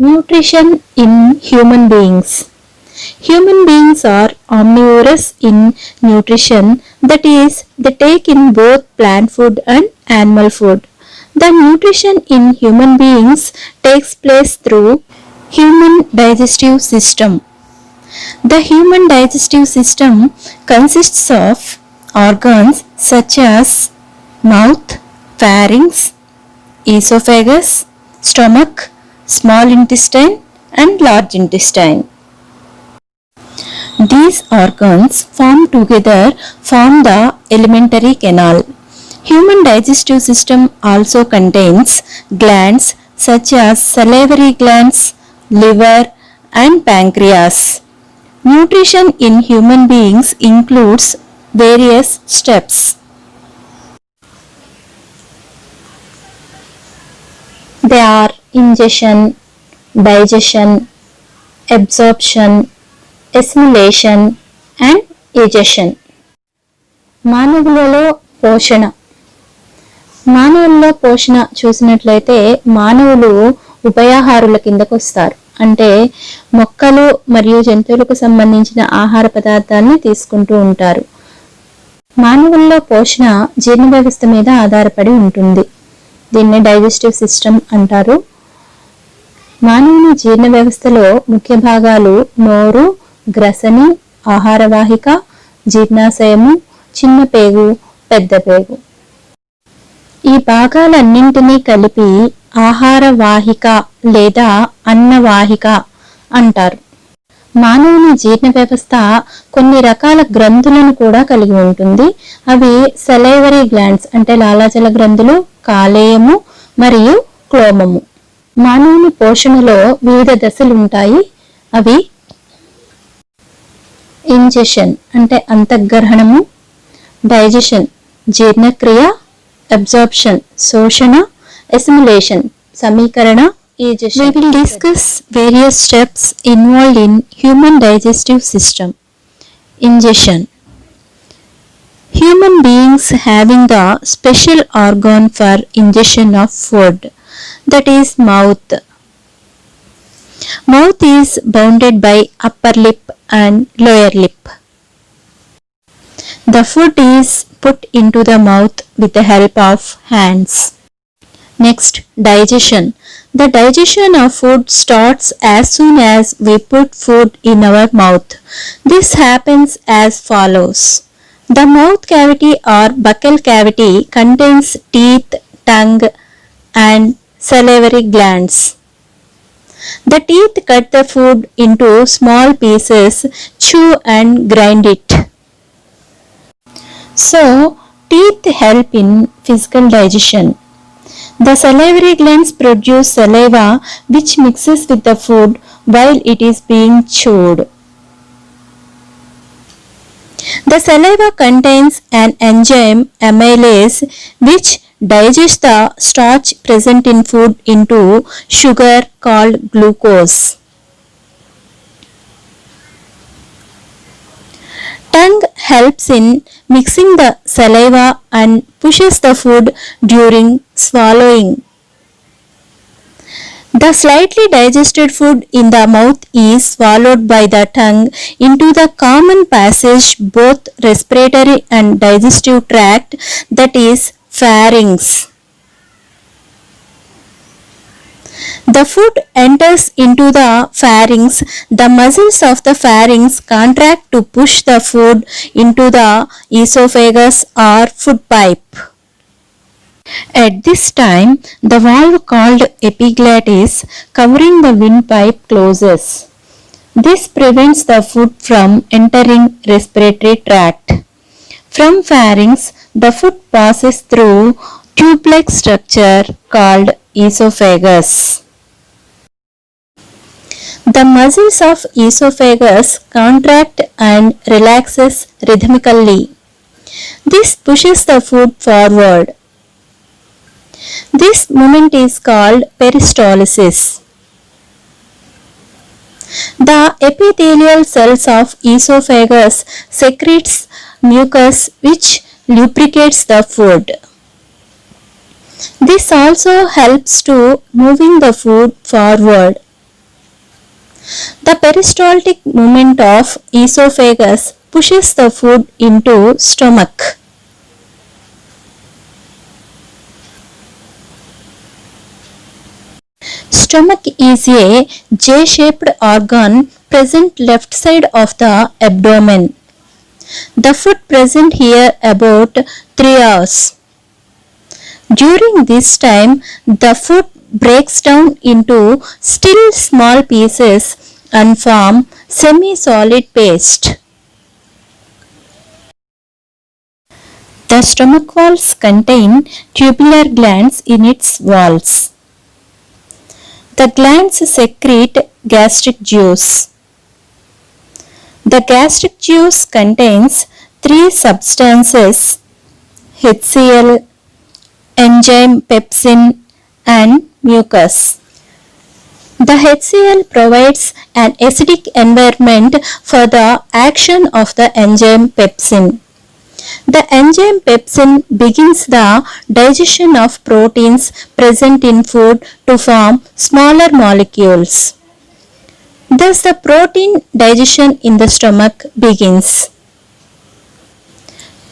Nutrition in human beings. Human beings are omnivorous in nutrition, that is, they take in both plant food and animal food. The nutrition in human beings takes place through human digestive system. The human digestive system consists of organs such as mouth, pharynx, esophagus, stomach, small intestine and large intestine. These organs form the alimentary canal. Human digestive system also contains glands such as salivary glands, liver and pancreas. Nutrition in human beings includes various steps. They are ingestion, digestion, absorption, assimilation and egestion. మానవులలో పోషణ చూసినట్లయితే మానవులు ఉభయాహారుల కిందకు వస్తారు. అంటే మొక్కలు మరియు జంతువులకు సంబంధించిన ఆహార పదార్థాలను తీసుకుంటూ ఉంటారు. మానవుల్లో పోషణ జీర్ణ వ్యవస్థ మీద ఆధారపడి ఉంటుంది. దీన్ని డైజెస్టివ్ సిస్టమ్ అంటారు. మానవుని జీర్ణ వ్యవస్థలో ముఖ్య భాగాలు నోరు, గ్రసని, ఆహారవాహిక, జీర్ణాశయము, చిన్న పేగు, పెద్ద పేగు. ఈ భాగాలన్నింటినీ కలిపి ఆహారవాహిక లేదా అన్నవాహిక అంటారు. మానవుని జీర్ణ వ్యవస్థ కొన్ని రకాల గ్రంథులను కూడా కలిగి ఉంటుంది. అవి సలైవరీ గ్లాండ్స్ అంటే లాలాజల గ్రంథులు, కాలేయము మరియు క్లోమము. మానవుని పోషణలో వివిధ దశలు ఉంటాయి. అవి ఇంజెషన్ అంటే అంతఃగ్రహణము, డైజెషన్ జీర్ణక్రియ, అబ్జార్ప్షన్ శోషణ, అసిమిలేషన్ సమీకరణ, egestion. We will discuss various steps involved in human digestive system. Ingestion. Human beings having a special organ for ingestion of food, that is mouth. Mouth is bounded by upper lip and lower lip. The food is put into the mouth with the help of hands. Next, digestion. The digestion of food starts as soon as we put food in our mouth. This happens as follows. The mouth cavity or buccal cavity contains teeth, tongue and salivary glands. The teeth cut the food into small pieces, chew and grind it. So, teeth help in physical digestion. The salivary glands produce saliva which mixes with the food while it is being chewed. The saliva contains an enzyme amylase which digests the starch present in food into sugar called glucose. Tongue helps in mixing the saliva and pushes the food during swallowing. The slightly digested food in the mouth is swallowed by the tongue into the common passage both respiratory and digestive tract, that is pharynx. The food enters into the pharynx. The muscles of the pharynx contract to push the food into the esophagus or food pipe. At this time, the valve called epiglottis covering the windpipe closes. This prevents the food from entering respiratory tract. From pharynx, the food passes through tube-like structure called esophagus. The muscles of esophagus contract and relaxes rhythmically. This pushes the food forward. This movement is called peristalsis. The epithelial cells of esophagus secretes mucus which lubricates the food. This also helps to moving the food forward. The peristaltic movement of esophagus pushes the food into stomach. Stomach is a J-shaped organ present left side of the abdomen. The food present here about 3 hours. During this time, the food breaks down into still small pieces and form semi-solid paste. The stomach walls contain tubular glands in its walls. The glands secrete gastric juice. The gastric juice contains 3 substances: HCl, enzyme pepsin, and mucus. The HCl provides an acidic environment for the action of the enzyme pepsin. The enzyme pepsin begins the digestion of proteins present in food to form smaller molecules. Thus, the protein digestion in the stomach begins.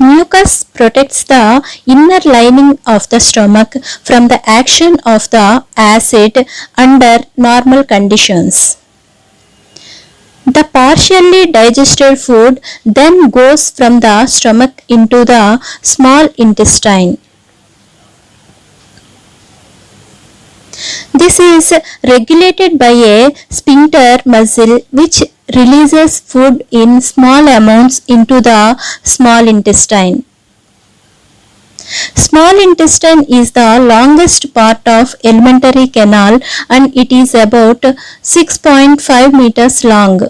Mucus protects the inner lining of the stomach from the action of the acid under normal conditions. The partially digested food then goes from the stomach into the small intestine. This is regulated by a sphincter muscle which releases food in small amounts into the small intestine. Small intestine is the longest part of alimentary canal and it is about 6.5 meters long.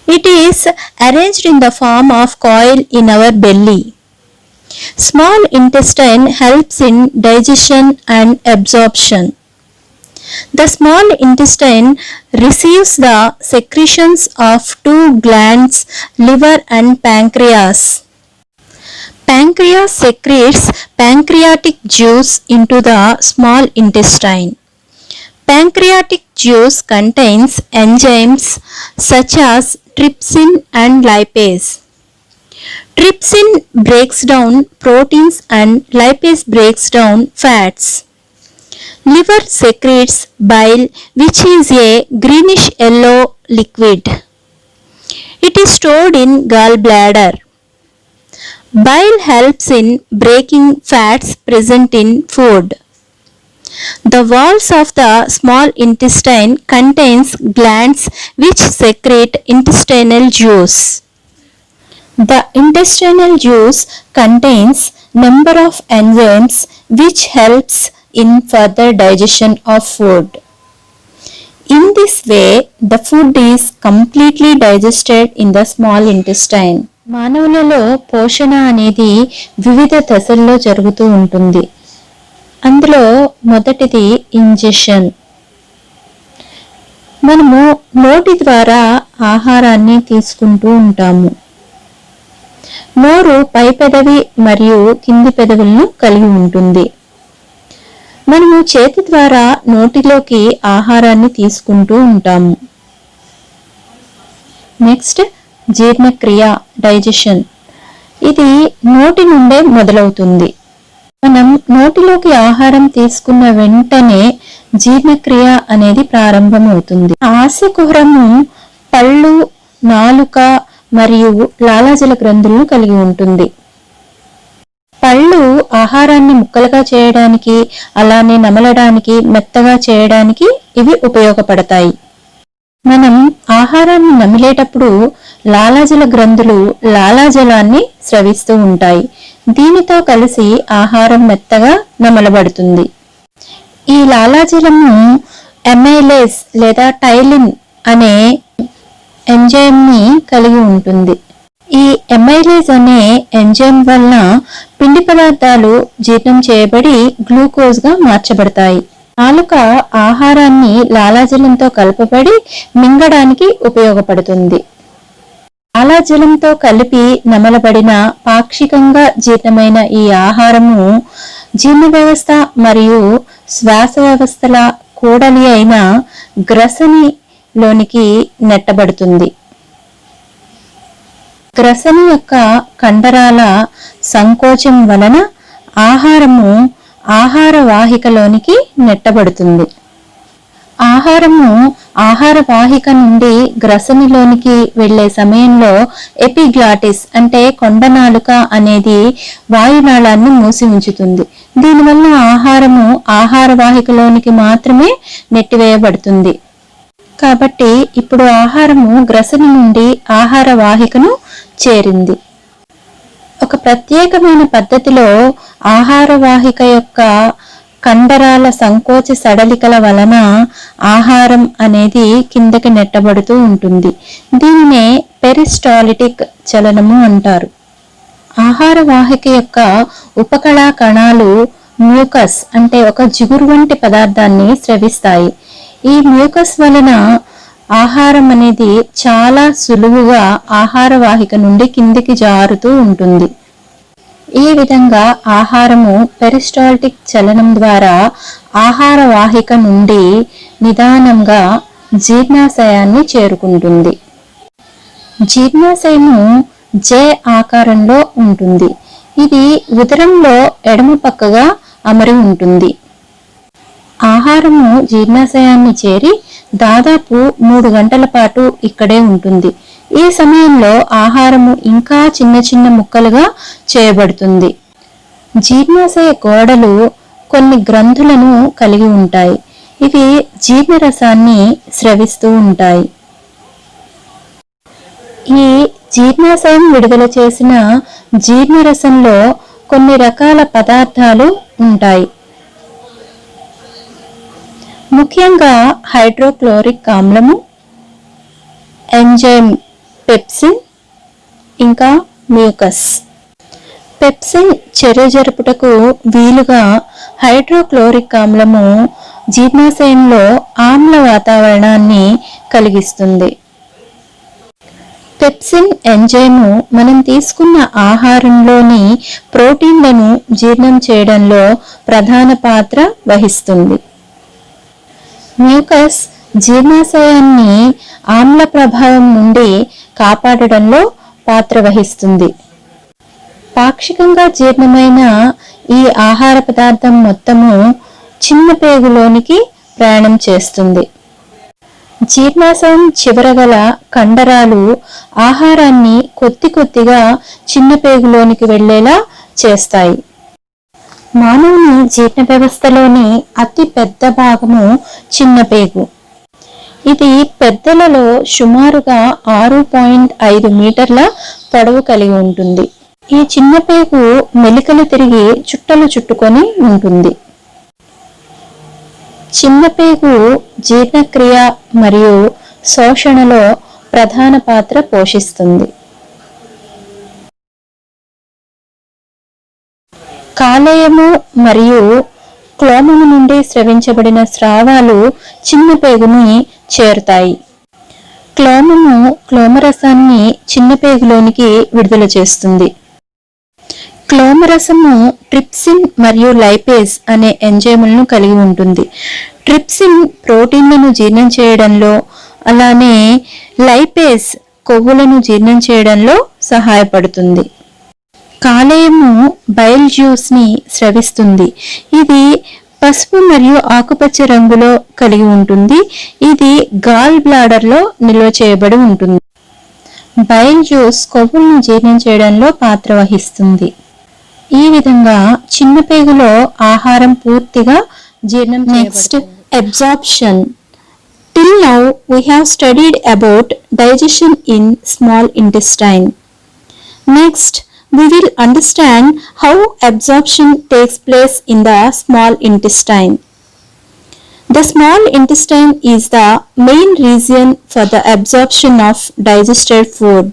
It is arranged in the form of coil in our belly. Small intestine helps in digestion and absorption. The small intestine receives the secretions of 2 glands, liver and pancreas. Pancreas secretes pancreatic juice into the small intestine. Pancreatic juice contains enzymes such as trypsin and lipase. Trypsin breaks down proteins and lipase breaks down fats. Liver secretes bile, which is a greenish yellow liquid. It is stored in gallbladder. Bile helps in breaking fats present in food. The walls of the small intestine contains glands which secrete intestinal juice. The intestinal juice contains number of enzymes which helps in further digestion of food. In this way, the food is completely digested in the small intestine. మానవులలో పోషణ అనేది వివిధ దశల్లో జరుగుతూ ఉంటుంది. అందులో మొదటిది ingestion. మనము నోటి ద్వారా ఆహారాన్ని తీసుకుంటూ ఉంటాము. నోరు పై పెదవి మరియు కింది పెదవులను కలిగి ఉంటుంది. మనము చేతి ద్వారా నోటిలోకి ఆహారాన్ని తీసుకుంటూ ఉంటాము. నెక్స్ట్ జీర్ణక్రియ, డైజెషన్. ఇది నోటి నుండే మొదలవుతుంది. మనం నోటిలోకి ఆహారం తీసుకున్న వెంటనే జీర్ణక్రియ అనేది ప్రారంభమవుతుంది. ఆస్యకుహరము పళ్ళు, నాలుక మరియు లాలాజల గ్రంథులను కలిగి ఉంటుంది. పళ్ళు ఆహారాన్ని ముక్కలుగా చేయడానికి, అలానే నమలడానికి, మెత్తగా చేయడానికి ఇవి ఉపయోగపడతాయి. మనం ఆహారాన్ని నమిలేటప్పుడు లాలాజల గ్రంథులు లాలాజలాన్ని స్రవిస్తూ ఉంటాయి. దీనితో కలిసి ఆహారం మెత్తగా నమలబడుతుంది. ఈ లాలాజలము ఎమైలేస్ లేదా టైలిన్ అనే ఎంజైమ్ ని కలిగి ఉంటుంది. ఈ ఎమైలేజ్ అనే ఎంజైమ్ వలన పిండి పదార్థాలు జీర్ణం చేయబడి గ్లూకోజ్ గా మార్చబడతాయి. నాలుక ఆహారాన్ని లాలాజలంతో కలపబడి మింగడానికి ఉపయోగపడుతుంది. లాలాజలంతో కలిపి నమలబడిన పాక్షికంగా జీర్ణమైన ఈ ఆహారము జీర్ణ వ్యవస్థ మరియు శ్వాస వ్యవస్థల కూడలి అయిన గ్రసనిలోనికి నెట్టబడుతుంది. గ్రసని యొక్క కండరాల సంకోచం వలన ఆహారము ఆహార వాహికలోనికి నెట్టబడుతుంది. ఆహారము ఆహార వాహిక నుండి గ్రసనిలోనికి వెళ్లే సమయంలో ఎపిగ్లాటిస్ అంటే కొండనాలుక అనేది వాయునాళాన్ని మూసి ఉంచుతుంది. దీనివల్ల ఆహారము ఆహార వాహికలోనికి మాత్రమే నెట్టివేయబడుతుంది. కాబట్టి ఇప్పుడు ఆహారము గ్రసని నుండి ఆహార వాహికను చేరింది. ఒక ప్రత్యేకమైన పద్ధతిలో ఆహార వాహిక యొక్క కండరాల సంకోచ సడలికల వలన ఆహారం అనేది కిందకి నెట్టబడుతూ ఉంటుంది. దీనినే పెరిస్టాలిటిక్ చలనము అంటారు. ఆహార వాహిక యొక్క ఉపకళా కణాలు మ్యూకస్ అంటే ఒక జిగురు వంటి పదార్థాన్ని స్రవిస్తాయి. ఈ మ్యూకస్ వలన ఆహారం అనేది చాలా సులువుగా ఆహార వాహిక నుండి కిందికి జారుతూ ఉంటుంది. ఈ విధంగా ఆహారము పెరిస్టాల్టిక్ చలనం ద్వారా ఆహార వాహిక నుండి నిదానంగా జీర్ణాశయాన్ని చేరుకుంటుంది. జీర్ణాశయము జే ఆకారంలో ఉంటుంది. ఇది ఉదరంలో ఎడమ పక్కగా అమరి ఉంటుంది. ఆహారము జీర్ణాశయాన్ని చేరి దాదాపు 3 గంటల పాటు ఇక్కడే ఉంటుంది. ఈ సమయంలో ఆహారము ఇంకా చిన్న చిన్న ముక్కలుగా చేయబడుతుంది. జీర్ణాశయ గోడలు కొన్ని గ్రంథులను కలిగి ఉంటాయి. ఇవి జీర్ణరసాన్ని స్రవిస్తూ ఉంటాయి. ఈ జీర్ణాశయం విడుదల చేసిన జీర్ణరసంలో కొన్ని రకాల పదార్థాలు ఉంటాయి. ముఖ్యంగా హైడ్రోక్లోరిక్ ఆమ్లము, ఎంజైమ్ పెప్సిన్, ఇంకా మ్యూకస్. పెప్సిన్ చర్య జరుపుటకు వీలుగా హైడ్రోక్లోరిక్ ఆమ్లము జీర్ణాశయంలో ఆమ్ల వాతావరణాన్ని కలిగిస్తుంది. పెప్సిన్ ఎంజైము మనం తీసుకున్న ఆహారంలోని ప్రోటీన్లను జీర్ణం చేయడంలో ప్రధాన పాత్ర వహిస్తుంది. మ్యూకస్ జీర్ణాశయాన్ని ఆమ్ల ప్రభావం నుండి కాపాడడంలో పాత్ర వహిస్తుంది. పాక్షికంగా జీర్ణమైన ఈ ఆహార పదార్థం మొత్తము చిన్న పేగులోనికి ప్రయాణం చేస్తుంది. జీర్ణాశయం చివరగల కండరాలు ఆహారాన్ని కొద్ది కొద్దిగా చిన్న పేగులోనికి వెళ్లేలా చేస్తాయి. మానవుని జీర్ణ వ్యవస్థలోని అతి పెద్ద భాగము చిన్న పేగు. ఇది పెద్దలలో సుమారుగా 6.5 మీటర్ల పొడవు కలిగి ఉంటుంది. ఈ చిన్న పేగు మెలికలు తిరిగి చుట్టలు చుట్టుకొని ఉంటుంది. చిన్న పేగు జీర్ణక్రియ మరియు శోషణలో ప్రధాన పాత్ర పోషిస్తుంది. కాలేయము మరియు క్లోమము నుండి స్రవించబడిన స్రావాలు చిన్న పేగుని చేరుతాయి. క్లోమము క్లోమరసాన్ని చిన్న పేగులోనికి విడుదల చేస్తుంది. క్లోమరసము ట్రిప్సిన్ మరియు లైపేజ్ అనే ఎంజైములను కలిగి ఉంటుంది. ట్రిప్సిన్ ప్రోటీన్లను జీర్ణం చేయడంలో, అలానే లైపేజ్ కొవ్వులను జీర్ణం చేయడంలో సహాయపడుతుంది. కాలేయము బైల్ జ్యూస్ ని స్రవిస్తుంది. ఇది పసుపు మరియు ఆకుపచ్చ రంగులో కలిగి ఉంటుంది. ఇది గాల్ బ్లాడర్ లో నిల్వ చేయబడి ఉంటుంది. బైల్ జ్యూస్ కొవ్వులను జీర్ణం చేయడంలో పాత్ర వహిస్తుంది. ఈ విధంగా చిన్న పేగులో ఆహారం పూర్తిగా జీర్ణం చేయబడుతుంది. Absorption. Till now we have studied about digestion in small intestine. Next, we will understand how absorption takes place in the small intestine. The small intestine is the main region for the absorption of digested food.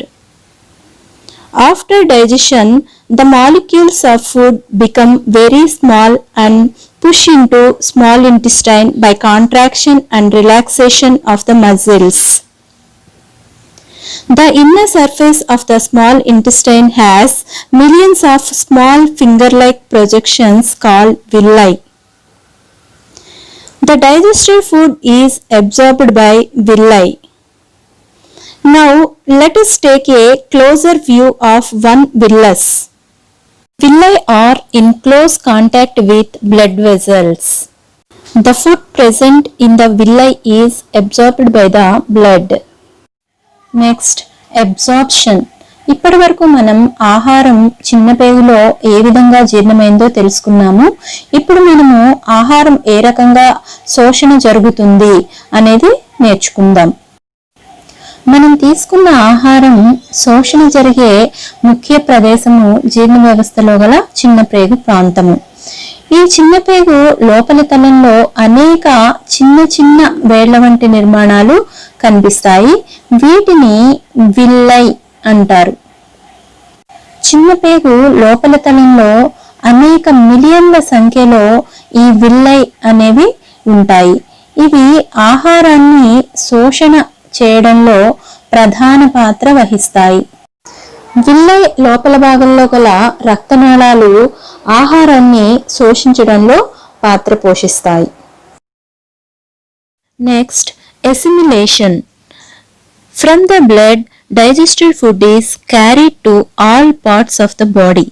After digestion, the molecules of food become very small and push into small intestine by contraction and relaxation of the muscles. The inner surface of the small intestine has millions of small finger-like projections called villi. The digested food is absorbed by villi. Now let us take a closer view of one villus. Villi are in close contact with blood vessels. The food present in the villi is absorbed by the blood. Next, absorption. ఇప్పటి వరకు మనం ఆహారం చిన్న పేగులో ఏ విధంగా జీర్ణమైందో తెలుసుకున్నాము. ఇప్పుడు మనము ఆహారం ఏ రకంగా శోషణ జరుగుతుంది అనేది నేర్చుకుందాం. మనం తీసుకున్న ఆహారం శోషణ జరిగే ముఖ్య ప్రదేశము జీర్ణ వ్యవస్థలో గల చిన్న పేగు ప్రాంతము. ఈ చిన్న పేగు లోపలి తలంలో అనేక చిన్న చిన్న వేళ్ల వంటి నిర్మాణాలు కనిపిస్తాయి. వీటిని విల్లై అంటారు. చిన్న పేగు లోపల తలంలో అనేక మిలియన్ల సంఖ్యలో ఈ విల్లై అనేవి ఉంటాయి. ఇవి ఆహారాన్ని శోషణ చేయడంలో ప్రధాన పాత్ర వహిస్తాయి. విల్లై లోపల భాగంలో గల రక్తనాళాలు ఆహారాన్ని శోషించడంలో పాత్ర పోషిస్తాయి. Next, assimilation. From the blood, digested food is carried to all parts of the body.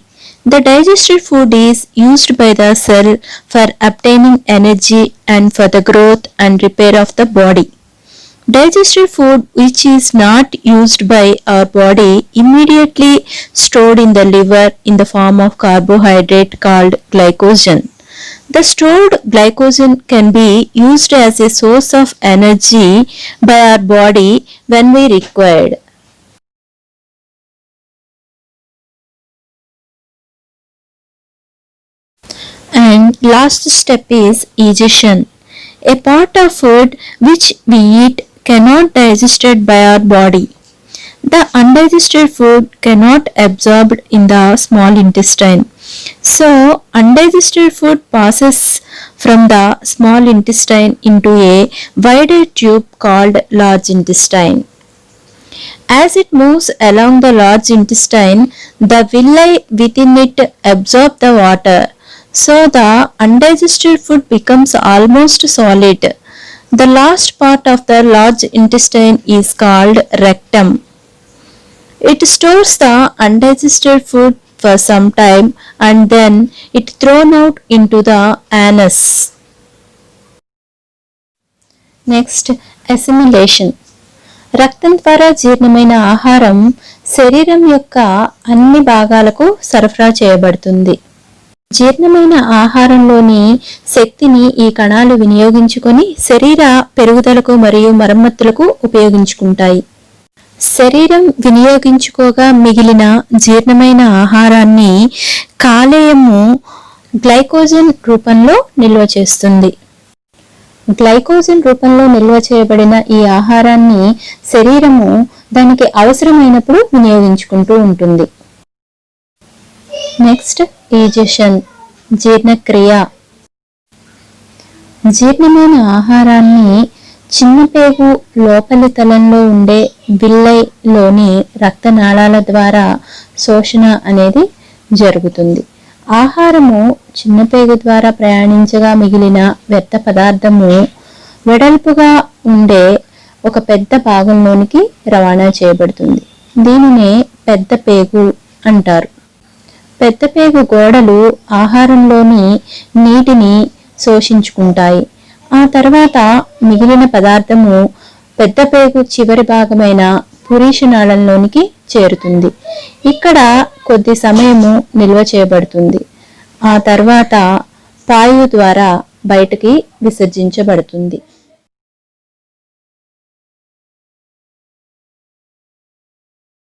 The digested food is used by the cell for obtaining energy and for the growth and repair of the body. Digested food which is not used by our body immediately stored in the liver in the form of carbohydrate called glycogen. The stored glycogen can be used as a source of energy by our body when we required. And last step is digestion. A part of food which we eat cannot digested by our body. The undigested food cannot absorbed in the small intestine. So, undigested food passes from the small intestine into a wider tube called large intestine. As it moves along the large intestine, the villi within it absorb the water. So, the undigested food becomes almost solid. The last part of the large intestine is called rectum. It stores the undigested food for some time and then it thrown out into the anus. Next, assimilation. రక్తం ద్వారా జీర్ణమైన ఆహారం శరీరం యొక్క అన్ని భాగాలకు సరఫరా చేయబడుతుంది. జీర్ణమైన ఆహారంలోని శక్తిని ఈ కణాలు వినియోగించుకొని శరీర పెరుగుదలకు మరియు మరమ్మతులకు ఉపయోగించుకుంటాయి. శరీరం వినియోగించుకోగా మిగిలిన జీర్ణమైన ఆహారాన్ని కాలేయము గ్లైకోజన్ రూపంలో నిల్వ చేస్తుంది. గ్లైకోజన్ రూపంలో నిల్వ చేయబడిన ఈ ఆహారాన్ని శరీరము దానికి అవసరమైనప్పుడు వినియోగించుకుంటూ ఉంటుంది. నెక్స్ట్, డైజెషన్, జీర్ణక్రియ. జీర్ణమైన ఆహారాన్ని చిన్న పేగు లోపలి తలంలో ఉండే విల్లైలోని రక్తనాళాల ద్వారా శోషణ అనేది జరుగుతుంది. ఆహారము చిన్న పేగు ద్వారా ప్రయాణించగా మిగిలిన వ్యర్థ పదార్థము వెడల్పుగా ఉండే ఒక పెద్ద భాగంలోనికి రవాణా చేయబడుతుంది. దీనినే పెద్ద పేగు అంటారు. పెద్ద పేగు గోడలు ఆహారంలోని నీటిని శోషించుకుంటాయి. ఆ తర్వాత మిగిలిన పదార్థము పెద్ద పేగు చివరి భాగమైన పురీషనాళంలోనికి చేరుతుంది. ఇక్కడ కొద్ది సమయము నిల్వ చేయబడుతుంది. ఆ తర్వాత పాయు ద్వారా బయటికి విసర్జించబడుతుంది.